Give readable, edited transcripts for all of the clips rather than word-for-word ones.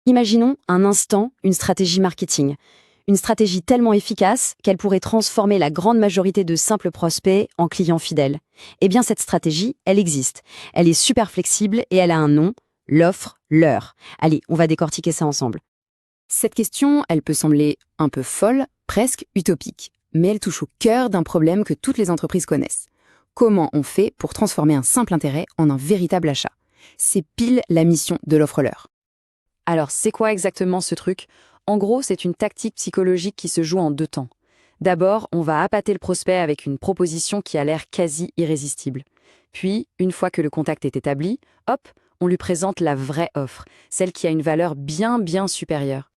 Imaginons un instant une stratégie marketing. Une stratégie tellement efficace qu'elle pourrait transformer la grande majorité de simples prospects en clients fidèles. Eh bien, cette stratégie, elle existe. Elle est super flexible et elle a un nom, l'offre, l'heure. Allez, on va décortiquer ça ensemble. Cette question, elle peut sembler un peu folle, presque utopique, mais elle touche au cœur d'un problème que toutes les entreprises connaissent. Comment on fait pour transformer un simple intérêt en un véritable achat? C'est pile la mission de l'offre-l'heure. Alors, c'est quoi exactement ce truc? En gros, c'est une tactique psychologique qui se joue en deux temps. D'abord, on va appâter le prospect avec une proposition qui a l'air quasi irrésistible. Puis, une fois que le contact est établi, hop, on lui présente la vraie offre, celle qui a une valeur bien supérieure.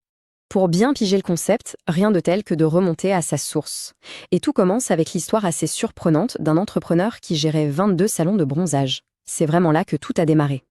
Pour bien piger le concept, rien de tel que de remonter à sa source. Et tout commence avec l'histoire assez surprenante d'un entrepreneur qui gérait 22 salons de bronzage. C'est vraiment là que tout a démarré.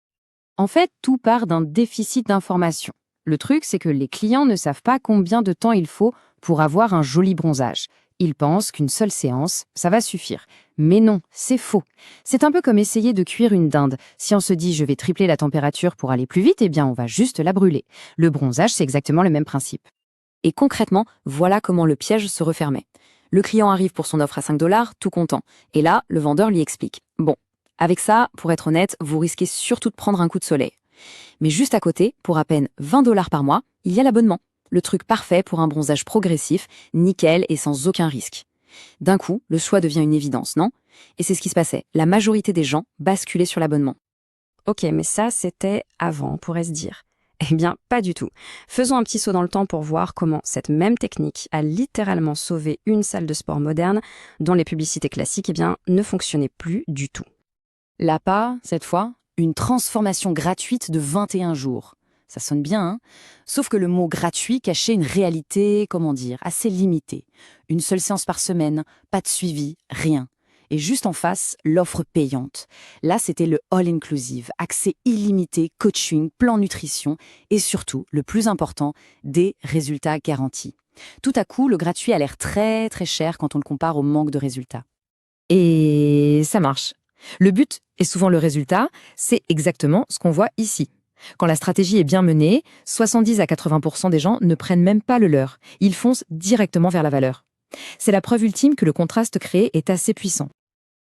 En fait, tout part d'un déficit d'information. Le truc, c'est que les clients ne savent pas combien de temps il faut pour avoir un joli bronzage. Ils pensent qu'une seule séance, ça va suffire. Mais non, c'est faux. C'est un peu comme essayer de cuire une dinde. Si on se dit « je vais tripler la température pour aller plus vite », eh bien on va juste la brûler. Le bronzage, c'est exactement le même principe. Et concrètement, voilà comment le piège se refermait. Le client arrive pour son offre à 5 $, tout content. Et là, le vendeur lui explique « Bon, avec ça, pour être honnête, vous risquez surtout de prendre un coup de soleil. Mais juste à côté, pour à peine 20 $ par mois, il y a l'abonnement. Le truc parfait pour un bronzage progressif, nickel et sans aucun risque. » D'un coup, le choix devient une évidence, non? Et c'est ce qui se passait. La majorité des gens basculaient sur l'abonnement. Ok, mais ça, c'était avant, pourrait-se dire. Eh bien, pas du tout. Faisons un petit saut dans le temps pour voir comment cette même technique a littéralement sauvé une salle de sport moderne dont les publicités classiques, ne fonctionnaient plus du tout. L'APA, cette fois, une transformation gratuite de 21 jours. Ça sonne bien, hein? Sauf que le mot gratuit cachait une réalité, assez limitée. Une seule séance par semaine, pas de suivi, rien. Et juste en face, l'offre payante. Là, c'était le all-inclusive, accès illimité, coaching, plan nutrition et surtout, le plus important, des résultats garantis. Tout à coup, le gratuit a l'air très cher quand on le compare au manque de résultats. Et ça marche. Le but est souvent le résultat, c'est exactement ce qu'on voit ici. Quand la stratégie est bien menée, 70 à 80% des gens ne prennent même pas le leur. Ils foncent directement vers la valeur. C'est la preuve ultime que le contraste créé est assez puissant.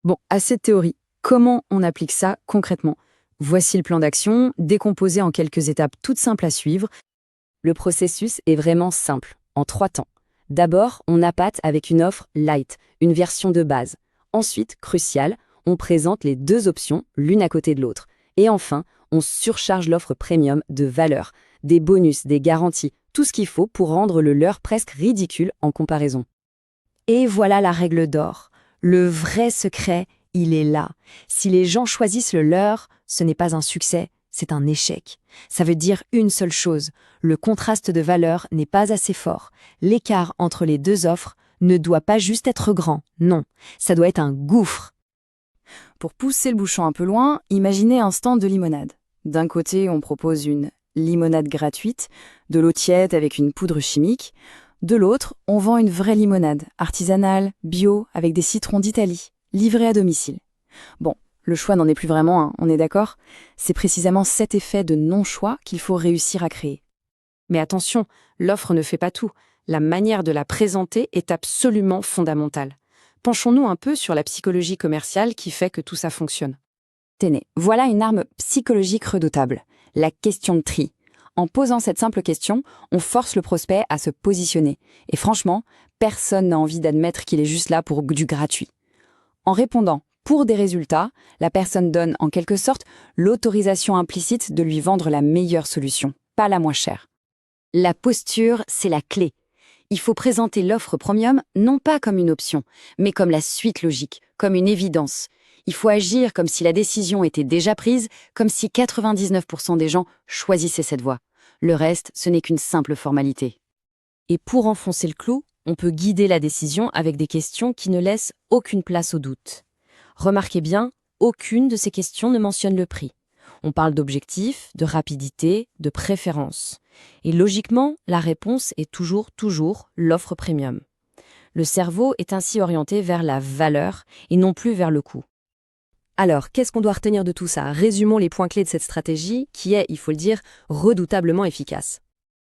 Bon, assez de théorie. Comment on applique ça concrètement? Voici le plan d'action, décomposé en quelques étapes toutes simples à suivre. Le processus est vraiment simple, en 3 temps. D'abord, on appâte avec une offre light, une version de base. Ensuite, crucial, on présente les 2 options, l'une à côté de l'autre. Et enfin, on surcharge l'offre premium de valeur, des bonus, des garanties, tout ce qu'il faut pour rendre le leurre presque ridicule en comparaison. Et voilà la règle d'or. Le vrai secret, il est là. Si les gens choisissent le leur, ce n'est pas un succès, c'est un échec. Ça veut dire une seule chose, le contraste de valeur n'est pas assez fort. L'écart entre les 2 offres ne doit pas juste être grand, non, ça doit être un gouffre. Pour pousser le bouchon un peu loin, imaginez un stand de limonade. D'un côté, on propose une limonade gratuite, de l'eau tiède avec une poudre chimique. De l'autre, on vend une vraie limonade, artisanale, bio, avec des citrons d'Italie, livrée à domicile. Bon, le choix n'en est plus vraiment un, on est d'accord? C'est précisément cet effet de non-choix qu'il faut réussir à créer. Mais attention, l'offre ne fait pas tout. La manière de la présenter est absolument fondamentale. Penchons-nous un peu sur la psychologie commerciale qui fait que tout ça fonctionne. Tenez, voilà une arme psychologique redoutable, la question de tri. En posant cette simple question, on force le prospect à se positionner. Et franchement, personne n'a envie d'admettre qu'il est juste là pour du gratuit. En répondant pour des résultats, la personne donne en quelque sorte l'autorisation implicite de lui vendre la meilleure solution, pas la moins chère. La posture, c'est la clé. Il faut présenter l'offre premium non pas comme une option, mais comme la suite logique, comme une évidence. Il faut agir comme si la décision était déjà prise, comme si 99% des gens choisissaient cette voie. Le reste, ce n'est qu'une simple formalité. Et pour enfoncer le clou, on peut guider la décision avec des questions qui ne laissent aucune place au doute. Remarquez bien, aucune de ces questions ne mentionne le prix. On parle d'objectifs, de rapidité, de préférence. Et logiquement, la réponse est toujours l'offre premium. Le cerveau est ainsi orienté vers la valeur et non plus vers le coût. Alors, qu'est-ce qu'on doit retenir de tout ça? Résumons les points clés de cette stratégie qui est, il faut le dire, redoutablement efficace.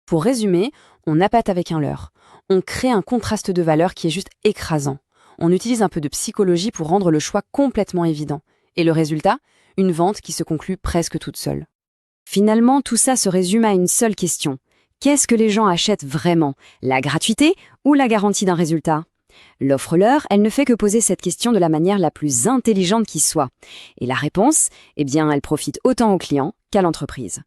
Pour résumer, on appâte avec un leurre. On crée un contraste de valeurs qui est juste écrasant. On utilise un peu de psychologie pour rendre le choix complètement évident. Et le résultat? Une vente qui se conclut presque toute seule. Finalement, tout ça se résume à une seule question. Qu'est-ce que les gens achètent vraiment? La gratuité ou la garantie d'un résultat? L'offre-leur, elle ne fait que poser cette question de la manière la plus intelligente qui soit. Et la réponse, eh bien, elle profite autant au client qu'à l'entreprise.